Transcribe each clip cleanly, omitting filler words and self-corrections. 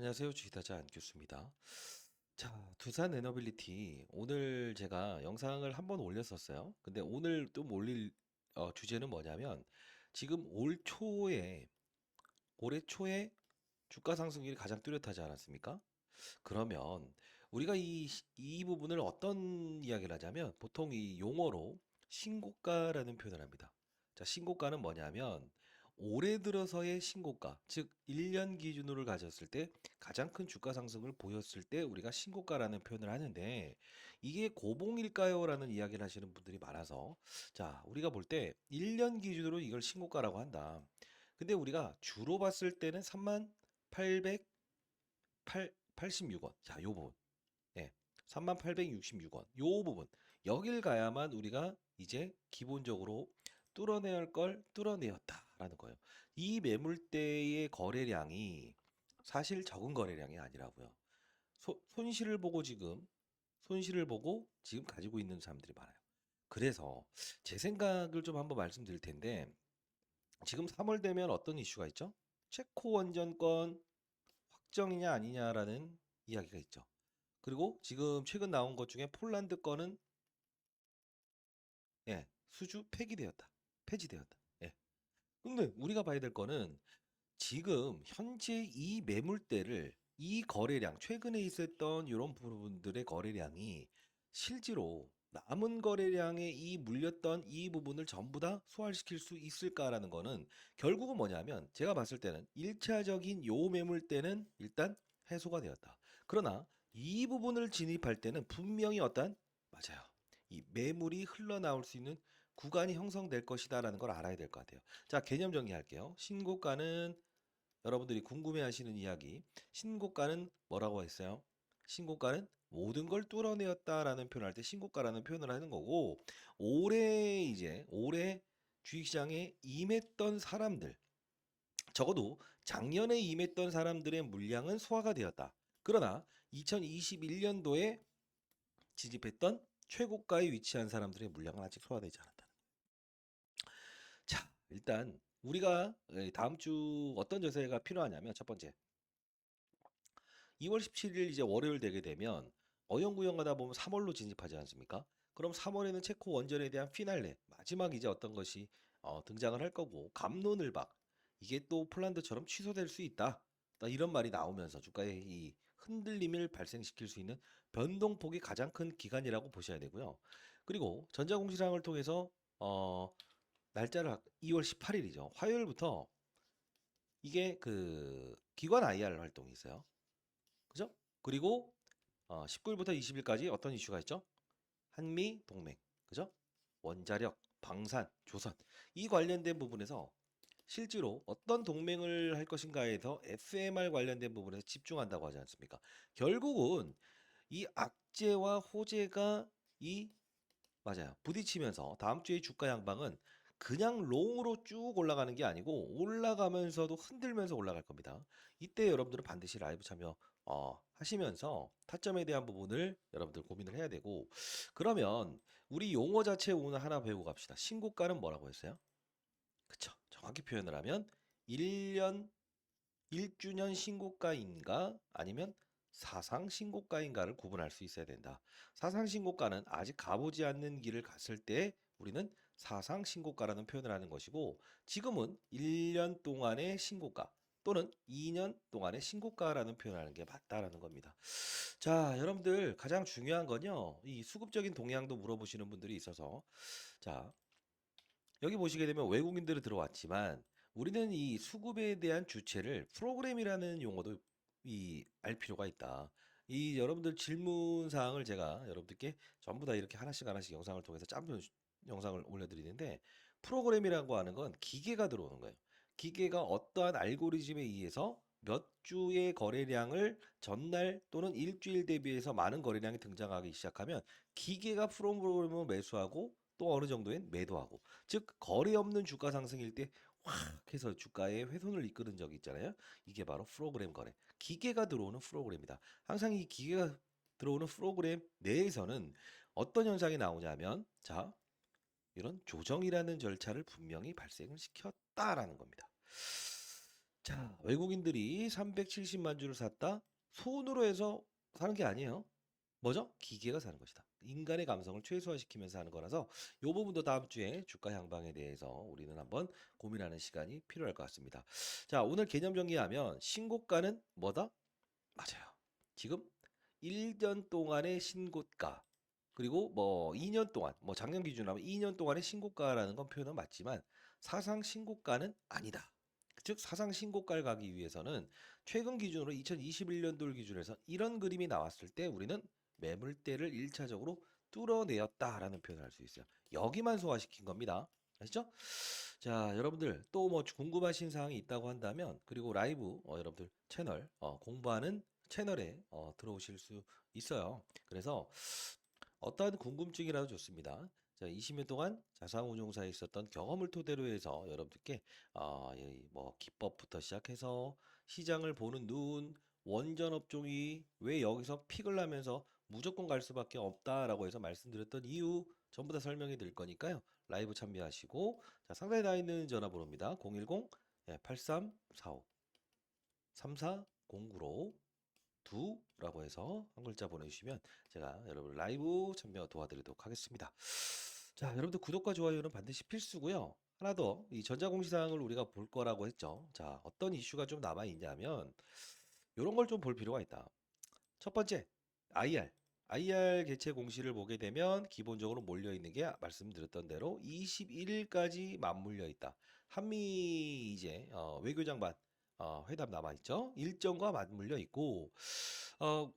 안녕하세요. 주식타자 안교수입니다. 자, 두산 에너빌리티 오늘 제가 영상을 한번 올렸었어요. 근데 오늘 또 올릴 주제는 뭐냐면 지금 올해 초에 주가 상승률이 가장 뚜렷하지 않았습니까? 그러면 우리가 이 부분을 어떤 이야기를 하자면 보통 이 용어로 신고가라는 표현을 합니다. 자, 신고가는 뭐냐면 올해 들어서의 신고가, 즉 1년 기준으로 가졌을 때 가장 큰 주가 상승을 보였을 때 우리가 신고가라는 표현을 하는데 이게 고봉일까요? 라는 이야기를 하시는 분들이 많아서 자, 우리가 볼 때 1년 기준으로 이걸 신고가라고 한다. 근데 우리가 주로 봤을 때는 36원. 자, 요 부분. 예. 3866원. 요 부분. 여길 가야만 우리가 이제 기본적으로 뚫어내야 할 걸 뚫어내었다라는 거예요. 이 매물대의 거래량이 사실 적은 거래량이 아니라고요. 손실을 보고 지금 가지고 있는 사람들이 많아요. 그래서 제 생각을 좀 한번 말씀드릴 텐데 지금 3월 되면 어떤 이슈가 있죠? 체코 원전권 확정이냐 아니냐라는 이야기가 있죠. 그리고 지금 최근 나온 것 중에 폴란드 거는 수주 폐지되었다. 예. 근데 우리가 봐야 될 거는 지금 현재 이 매물대를 이 거래량 최근에 있었던 이런 부분들의 거래량이 실제로 남은 거래량에 이 물렸던 이 부분을 전부 다 소화시킬 수 있을까라는 거는 결국은 뭐냐면 제가 봤을 때는 1차적인 요 매물대는 일단 해소가 되었다. 그러나 이 부분을 진입할 때는 분명히 맞아요. 이 매물이 흘러나올 수 있는 구간이 형성될 것이다라는 걸 알아야 될 것 같아요. 자, 개념 정리할게요. 신고가는 여러분들이 궁금해하시는 이야기. 신고가는 뭐라고 했어요? 신고가는 모든 걸 뚫어내었다라는 표현을 할 때 신고가라는 표현을 하는 거고 올해 주식시장에 임했던 사람들 적어도 작년에 임했던 사람들의 물량은 소화가 되었다. 그러나 2021년도에 진입했던 최고가에 위치한 사람들의 물량은 아직 소화되지 않았다. 자, 일단 우리가 다음 주 어떤 자세가 필요하냐면 첫 번째 2월 17일 이제 월요일 되게 되면 어영부영 가다 보면 3월로 진입하지 않습니까? 그럼 3월에는 체코 원전에 대한 피날레 마지막 이제 어떤 것이 등장을 할 거고 갑론을박 이게 또 폴란드처럼 취소될 수 있다. 이런 말이 나오면서 주가에 이 흔들림을 발생시킬 수 있는 변동폭이 가장 큰 기간이라고 보셔야 되고요. 그리고 전자공시장을 통해서 날짜를 2월 18일이죠. 화요일부터 이게 그 기관 IR 활동이 있어요. 그죠? 그리고 19일부터 20일까지 어떤 이슈가 있죠? 한미 동맹, 그죠? 원자력, 방산, 조선 이 관련된 부분에서 실제로 어떤 동맹을 할 것인가에서 SMR 관련된 부분에서 집중한다고 하지 않습니까? 결국은 이 악재와 호재가 이 맞아요. 부딪히면서 다음 주에 주가 양방은 그냥 롱으로 쭉 올라가는 게 아니고 올라가면서도 흔들면서 올라갈 겁니다. 이때 여러분들은 반드시 라이브 참여 하시면서 타점에 대한 부분을 여러분들 고민을 해야 되고 그러면 우리 용어 자체 오늘 하나 배우고 갑시다. 신고가는 뭐라고 했어요? 그쵸. 정확히 표현을 하면 1년 1주년 신고가인가 아니면 사상 신고가인가를 구분할 수 있어야 된다. 사상 신고가는 아직 가보지 않는 길을 갔을 때 우리는 사상 신고가라는 표현을 하는 것이고 지금은 1년 동안의 신고가 또는 2년 동안의 신고가라는 표현을 하는 게 맞다라는 겁니다. 자, 여러분들 가장 중요한 건요. 이 수급적인 동향도 물어보시는 분들이 있어서 자, 여기 보시게 되면 외국인들이 들어왔지만 우리는 이 수급에 대한 주체를 프로그램이라는 용어도 알 필요가 있다. 이 여러분들 질문 사항을 제가 여러분들께 전부 다 이렇게 하나씩 하나씩 영상을 통해서 짧은 영상을 올려드리는데 프로그램이라고 하는 건 기계가 들어오는 거예요. 기계가 어떠한 알고리즘에 의해서 몇 주의 거래량을 전날 또는 일주일 대비해서 많은 거래량이 등장하기 시작하면 기계가 프로그램을 매수하고 또 어느 정도엔 매도하고 즉 거래 없는 주가 상승일 때 확 해서 주가에 훼손을 이끄는 적이 있잖아요. 이게 바로 프로그램 거래. 기계가 들어오는 프로그램이다. 항상 이 기계가 들어오는 프로그램 내에서는 어떤 현상이 나오냐면 자, 이런 조정이라는 절차를 분명히 발생을 시켰다라는 겁니다. 자, 외국인들이 370만 주를 샀다? 손으로 해서 사는 게 아니에요. 뭐죠? 기계가 사는 것이다. 인간의 감성을 최소화시키면서 하는 거라서 이 부분도 다음 주에 주가 향방에 대해서 우리는 한번 고민하는 시간이 필요할 것 같습니다. 자, 오늘 개념 정리하면 신고가는 뭐다? 맞아요. 지금 1년 동안의 신고가 그리고 뭐 2년 동안 뭐 작년 기준으로 하면 2년 동안의 신고가라는 건 표현은 맞지만 사상 신고가는 아니다. 즉 사상 신고가를 가기 위해서는 최근 기준으로 2021년도를 기준해서 이런 그림이 나왔을 때 우리는 매물대를 1차적으로 뚫어내었다라는 표현을 할 수 있어요. 여기만 소화시킨 겁니다. 아시죠? 자, 여러분들 또 뭐 궁금하신 사항이 있다고 한다면 그리고 라이브 여러분들 채널 공부하는 채널에 들어오실 수 있어요. 그래서 어떠한 궁금증이라도 좋습니다. 자, 20년 동안 자산운용사에 있었던 경험을 토대로 해서 여러분들께 뭐 기법부터 시작해서 시장을 보는 눈, 원전 업종이 왜 여기서 픽을 나면서 무조건 갈 수밖에 없다라고 해서 말씀드렸던 이유 전부 다 설명해 드릴 거니까요. 라이브 참여하시고 자, 상단에 나와 있는 전화번호입니다. 010-8345 3409로 두라고 해서 한 글자 보내주시면 제가 여러분 라이브 참여 도와드리도록 하겠습니다. 자, 여러분들 구독과 좋아요는 반드시 필수고요. 하나 더, 이 전자공시사항을 우리가 볼 거라고 했죠. 자, 어떤 이슈가 좀 남아 있냐면 이런 걸 좀 볼 필요가 있다. 첫 번째, IR. IR 개최 공시를 보게 되면 기본적으로 몰려 있는 게 말씀드렸던 대로 21일까지 맞물려 있다. 한미 이제 외교장관 회담 남아 있죠. 일정과 맞물려 있고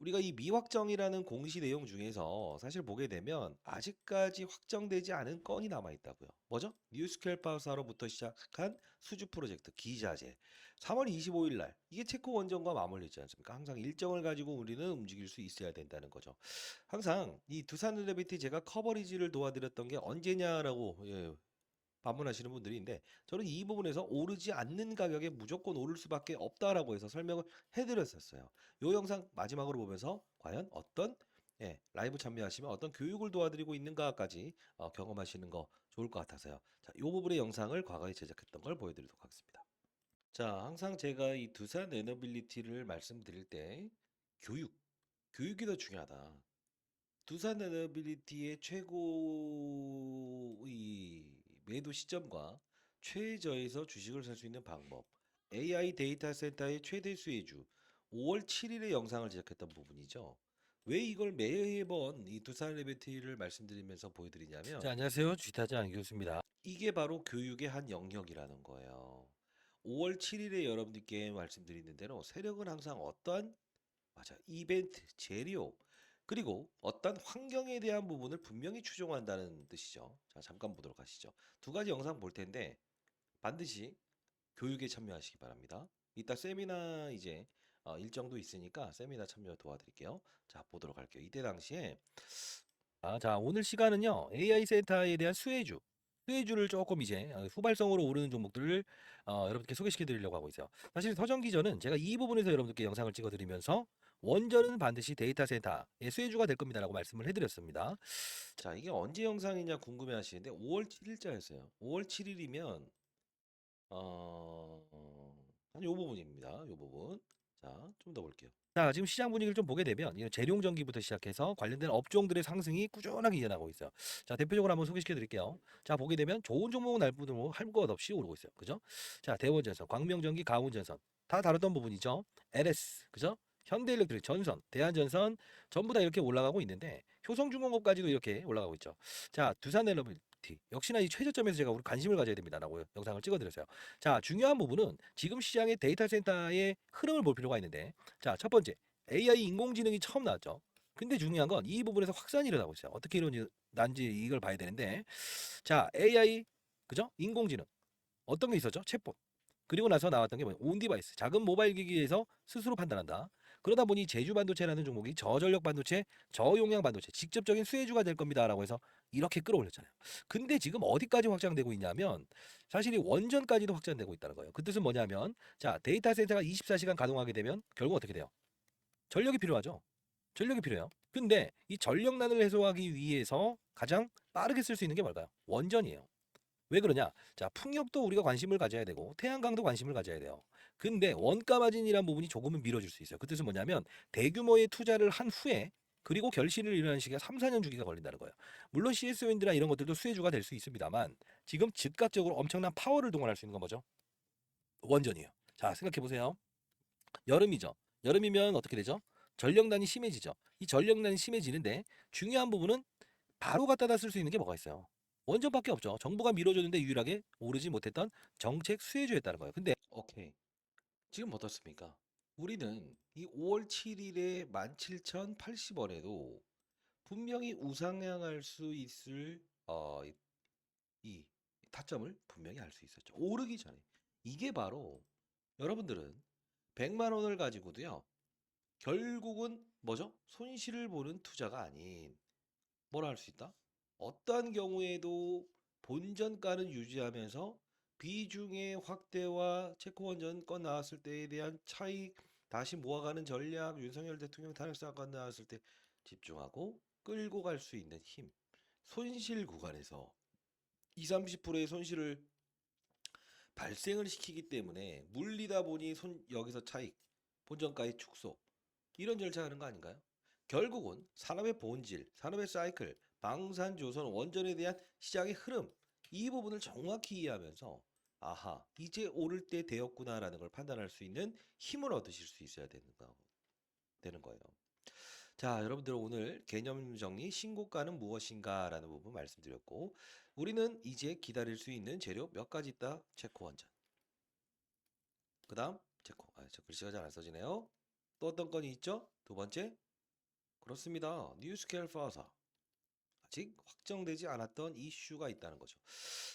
우리가 이 미확정이라는 공시 내용 중에서 사실 보게 되면 아직까지 확정되지 않은 건이 남아 있다고요. 뭐죠? 뉴스퀘어 파사로부터 시작한 수주 프로젝트 기자재. 3월 25일 날 이게 체코 원전과 맞물려 있지 않습니까? 항상 일정을 가지고 우리는 움직일 수 있어야 된다는 거죠. 항상 이 두산레비티 제가 커버리지를 도와드렸던 게 언제냐라고 반문하시는 분들인데 저는 이 부분에서 오르지 않는 가격에 무조건 오를 수밖에 없다라고 해서 설명을 해드렸었어요. 이 영상 마지막으로 보면서 과연 어떤 라이브 참여하시면 어떤 교육을 도와드리고 있는가까지 경험하시는 거 좋을 것 같아서요. 자, 이 부분의 영상을 과거에 제작했던 걸 보여드리도록 하겠습니다. 자, 항상 제가 이 두산 에너빌리티를 말씀드릴 때 교육, 교육이 더 중요하다. 두산 에너빌리티의 최고 이 매도 시점과 최저에서 주식을 살 수 있는 방법, AI 데이터 센터의 최대 수혜주, 5월 7일에 영상을 제작했던 부분이죠. 왜 이걸 매번 이 두산 에너빌리티를 말씀드리면서 보여드리냐면 자, 안녕하세요. 주식타자 안교수입니다. 이게 바로 교육의 한 영역이라는 거예요. 5월 7일에 여러분들께 말씀드리는 대로 세력은 항상 어떠한 맞아 이벤트, 재료 그리고 어떤 환경에 대한 부분을 분명히 추종한다는 뜻이죠. 자, 잠깐 보도록 하시죠. 두 가지 영상 볼 텐데 반드시 교육에 참여하시기 바랍니다. 이따 세미나 이제 일정도 있으니까 세미나 참여 도와드릴게요. 자, 보도록 할게요. 이때 당시에 자, 오늘 시간은요. AI 센터에 대한 수혜주를 조금 이제 후발성으로 오르는 종목들을 여러분께 소개시켜 드리려고 하고 있어요. 사실 서정 기전은 제가 이 부분에서 여러분들께 영상을 찍어 드리면서 원전은 반드시 데이터 센터의 수혜주가 될 겁니다라고 말씀을 해드렸습니다. 자, 이게 언제 영상이냐 궁금해 하시는데 5월 7일자였어요. 5월 7일이면 한 요 부분입니다. 요 부분. 자, 좀 더 볼게요. 자, 지금 시장 분위기를 좀 보게 되면 이 재룡전기부터 시작해서 관련된 업종들의 상승이 꾸준하게 이어나고 있어요. 자, 대표적으로 한번 소개시켜 드릴게요. 자, 보게 되면 좋은 종목은 날뿐으로 할 것 없이 오르고 있어요. 그죠? 자, 대원전선, 광명전기, 강훈전선 다 다뤘던 부분이죠. LS, 그죠? 현대일렉트릭, 전선, 대한전선 전부 다 이렇게 올라가고 있는데 효성중공업까지도 이렇게 올라가고 있죠. 자, 두산에너빌리티 역시나 이 최저점에서 제가 우리 관심을 가져야 됩니다라고 영상을 찍어드렸어요. 자, 중요한 부분은 지금 시장의 데이터 센터의 흐름을 볼 필요가 있는데 자, 첫 번째 AI 인공지능이 처음 나왔죠. 근데 중요한 건 이 부분에서 확산이 일어나고 있어요. 어떻게 난지 이걸 봐야 되는데 자, AI 그죠? 인공지능 어떤 게 있었죠? 챗봇. 그리고 나서 나왔던 게 뭐냐? 온디바이스. 작은 모바일 기기에서 스스로 판단한다. 그러다 보니 제주 반도체라는 종목이 저전력 반도체, 저용량 반도체, 직접적인 수혜주가 될 겁니다라고 해서 이렇게 끌어올렸잖아요. 근데 지금 어디까지 확장되고 있냐면 사실 이 원전까지도 확장되고 있다는 거예요. 그 뜻은 뭐냐면 자, 데이터 센터가 24시간 가동하게 되면 결국 어떻게 돼요? 전력이 필요하죠. 전력이 필요해요. 근데 이 전력난을 해소하기 위해서 가장 빠르게 쓸 수 있는 게 뭘까요? 원전이에요. 왜 그러냐? 자, 풍력도 우리가 관심을 가져야 되고 태양광도 관심을 가져야 돼요. 근데 원가 마진이란 부분이 조금은 미뤄질 수 있어요. 그 뜻은 뭐냐면 대규모의 투자를 한 후에 그리고 결실을 이루는 시기가 3, 4년 주기가 걸린다는 거예요. 물론 CS 윈드나 이런 것들도 수혜주가 될 수 있습니다만 지금 즉각적으로 엄청난 파워를 동원할 수 있는 건 뭐죠? 원전이에요. 자, 생각해 보세요. 여름이죠. 여름이면 어떻게 되죠? 전력난이 심해지죠. 이 전력난이 심해지는데 중요한 부분은 바로 갖다다 쓸 수 있는 게 뭐가 있어요? 원전밖에 없죠. 정부가 밀어줬는데 유일하게 오르지 못했던 정책 수혜주였다는 거예요. 근데 오케이. 지금 어떻습니까? 우리는 이 5월 7일에 17,080원에도 분명히 우상향할 수 있을 이 타점을 분명히 알 수 있었죠. 오르기 전에. 이게 바로 여러분들은 100만 원을 가지고도요. 결국은 뭐죠? 손실을 보는 투자가 아닌 뭐라 할 수 있다? 어떠한 경우에도 본전가는 유지하면서 비중의 확대와 체코원전 건 나왔을 때에 대한 차익 다시 모아가는 전략 윤석열 대통령 탄핵 사건 나왔을 때 집중하고 끌고 갈 수 있는 힘 손실 구간에서 2, 30%의 손실을 발생을 시키기 때문에 물리다 보니 여기서 차익 본전가의 축소 이런 절차하는 거 아닌가요? 결국은 산업의 본질, 산업의 사이클, 방산, 조선, 원전에 대한 시장의 흐름 이 부분을 정확히 이해하면서 아하 이제 오를 때 되었구나라는 걸 판단할 수 있는 힘을 얻으실 수 있어야 되는 거예요. 자, 여러분들 오늘 개념 정리 신고가는 무엇인가라는 부분 말씀드렸고 우리는 이제 기다릴 수 있는 재료 몇 가지 있다. 체코 원전. 그다음 체코. 저 글씨가 잘 안 써지네요. 또 어떤 건이 있죠? 두 번째 그렇습니다. 뉴스케일 파사. 아직 확정되지 않았던 이슈가 있다는 거죠.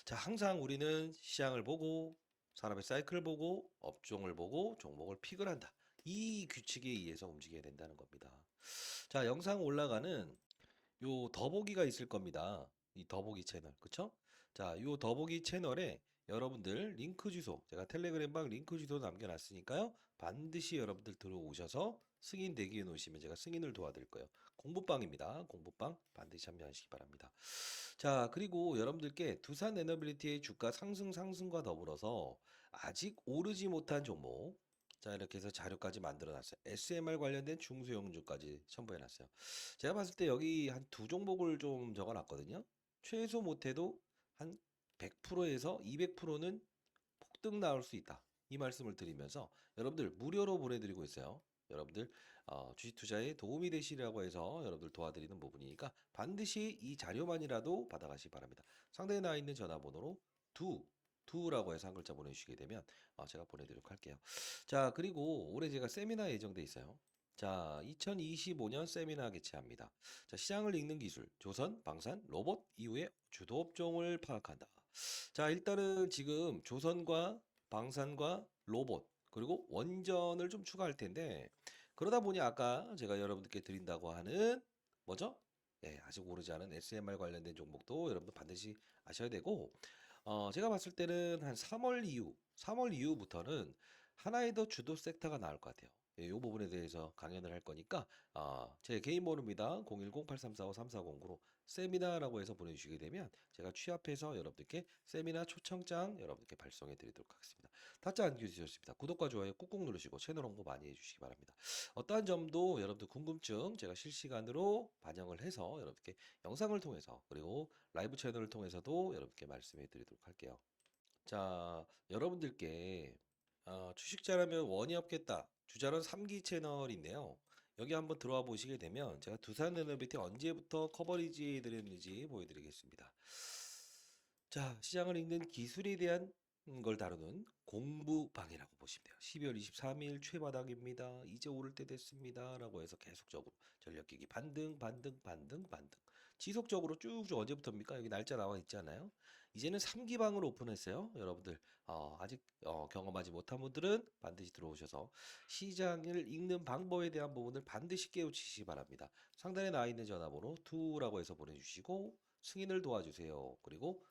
자, 항상 우리는 시장을 보고 산업의 사이클을 보고 업종을 보고 종목을 픽을 한다. 이 규칙에 의해서 움직여야 된다는 겁니다. 자, 영상 올라가는 요 더보기가 있을 겁니다. 이 더보기 채널. 그쵸? 자, 요 더보기 채널에 여러분들 링크 주소, 제가 텔레그램방 링크 주소 남겨놨으니까요. 반드시 여러분들 들어오셔서 승인 대기해 놓으시면 제가 승인을 도와드릴 거예요. 공부방입니다. 공부방 반드시 참여하시기 바랍니다. 자, 그리고 여러분들께 두산 에너빌리티의 주가 상승과 더불어서 아직 오르지 못한 종목, 자, 이렇게 해서 자료까지 만들어 놨어요. SMR 관련된 중소형주까지 첨부해 놨어요. 제가 봤을 때 여기 한 두 종목을 좀 적어 놨거든요. 최소 못해도 한 100%에서 200%는 폭등 나올 수 있다. 이 말씀을 드리면서 여러분들 무료로 보내드리고 있어요. 여러분들 주식 투자에 도움이 되시라고 해서 여러분들 도와드리는 부분이니까 반드시 이 자료만이라도 받아가시기 바랍니다. 상단에 나와 있는 전화번호로 두라고 해서 한 글자 보내주시게 되면 제가 보내드리도록 할게요. 자, 그리고 올해 제가 세미나 예정돼 있어요. 자, 2025년 세미나 개최합니다. 자, 시장을 읽는 기술, 조선, 방산, 로봇 이후에 주도 업종을 파악한다. 자, 일단은 지금 조선과 방산과 로봇 그리고 원전을 좀 추가할 텐데 그러다 보니 아까 제가 여러분들께 드린다고 하는 뭐죠? 예, 아직 오르지 않은 SMR 관련된 종목도 여러분들 반드시 아셔야 되고 제가 봤을 때는 한 3월 이후부터는 하나의 더 주도 섹터가 나올 것 같아요. 이 부분에 대해서 강연을 할 거니까 제 개인 번호입니다. 010-8345-3409로 세미나라고 해서 보내주시게 되면 제가 취합해서 여러분들께 세미나 초청장 여러분들께 발송해 드리도록 하겠습니다. 타짜 안 주셨습니다. 구독과 좋아요 꾹꾹 누르시고 채널 홍보 많이 해주시기 바랍니다. 어떠한 점도 여러분들 궁금증 제가 실시간으로 반영을 해서 여러분들께 영상을 통해서 그리고 라이브 채널을 통해서도 여러분께 말씀해 드리도록 할게요. 자, 여러분들께 주식 잘하면 원이 없겠다. 주자론 3기 채널인데요. 여기 한번 들어와 보시게 되면 제가 두산에너비티 언제부터 커버리지 해드렸는지 보여드리겠습니다. 자, 시장을 읽는 기술에 대한 걸 다루는 공부방이라고 보시면 돼요. 12월 23일 최바닥입니다. 이제 오를 때 됐습니다. 라고 해서 계속적으로 전력기기 반등. 지속적으로 쭉쭉 언제부터입니까? 여기 날짜 나와 있잖아요. 이제는 3기방을 오픈했어요. 여러분들 아직 경험하지 못한 분들은 반드시 들어오셔서 시장을 읽는 방법에 대한 부분을 반드시 깨우치시기 바랍니다. 상단에 나와 있는 전화번호 2라고 해서 보내주시고 승인을 도와주세요. 그리고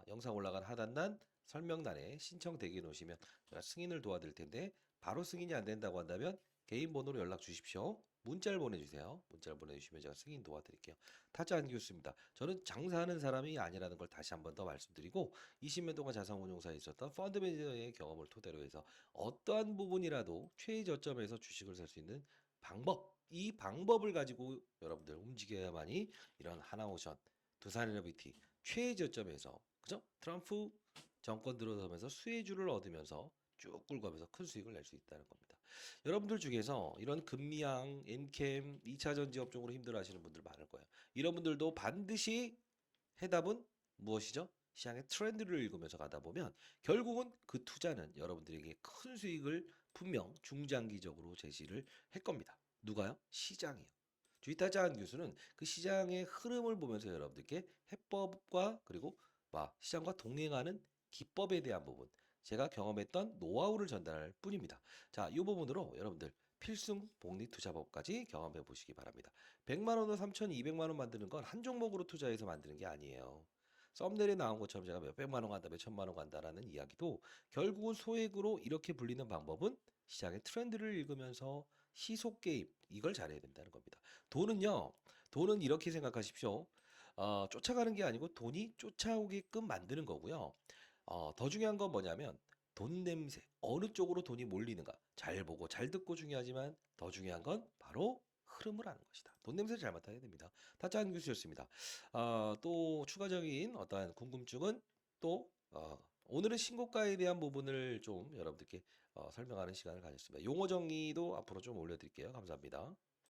영상 올라간 하단란 설명란에 신청 대기해 놓으시면 제가 승인을 도와드릴 텐데 바로 승인이 안 된다고 한다면 개인 번호로 연락 주십시오. 문자를 보내주세요. 문자를 보내주시면 제가 승인 도와드릴게요. 타짜 안기우스입니다. 저는 장사하는 사람이 아니라는 걸 다시 한 번 더 말씀드리고 20년 동안 자산운용사에 있었던 펀드 매니저의 경험을 토대로 해서 어떠한 부분이라도 최저점에서 주식을 살 수 있는 방법, 이 방법을 가지고 여러분들 움직여야만이 이런 하나오션, 두산에너비티 최저점에서 그죠? 트럼프 정권 들어서면서 수혜주를 얻으면서 쭉 끌고 가면서 큰 수익을 낼 수 있다는 겁니다. 여러분들 중에서 이런 금리양, 엔캠, 2차 전지 업종으로 힘들어하시는 분들 많을 거예요. 이런 분들도 반드시 해답은 무엇이죠? 시장의 트렌드를 읽으면서 가다 보면 결국은 그 투자는 여러분들에게 큰 수익을 분명 중장기적으로 제시를 할 겁니다. 누가요? 시장이요. 주식타자 교수는 그 시장의 흐름을 보면서 여러분들께 해법과 그리고 시장과 동행하는 기법에 대한 부분, 제가 경험했던 노하우를 전달할 뿐입니다. 자, 이 부분으로 여러분들 필승 복리투자법까지 경험해 보시기 바랍니다. 100만 원으로 3,200만 원 만드는 건 한 종목으로 투자해서 만드는 게 아니에요. 썸네일에 나온 것처럼 제가 몇백만 원 간다, 몇천만 원 간다라는 이야기도 결국은 소액으로 이렇게 불리는 방법은 시장의 트렌드를 읽으면서 시속 게임, 이걸 잘해야 된다는 겁니다. 돈은요, 돈은 이렇게 생각하십시오. 쫓아가는 게 아니고 돈이 쫓아오게끔 만드는 거고요. 더 중요한 건 뭐냐면 돈 냄새, 어느 쪽으로 돈이 몰리는가 잘 보고 잘 듣고 중요하지만 더 중요한 건 바로 흐름을 아는 것이다. 돈 냄새를 잘 맡아야 됩니다. 타짜한 교수였습니다. 또 추가적인 어떠한 궁금증은 또 오늘은 신고가에 대한 부분을 좀 여러분들께 설명하는 시간을 가졌습니다. 용어 정리도 앞으로 좀 올려드릴게요. 감사합니다.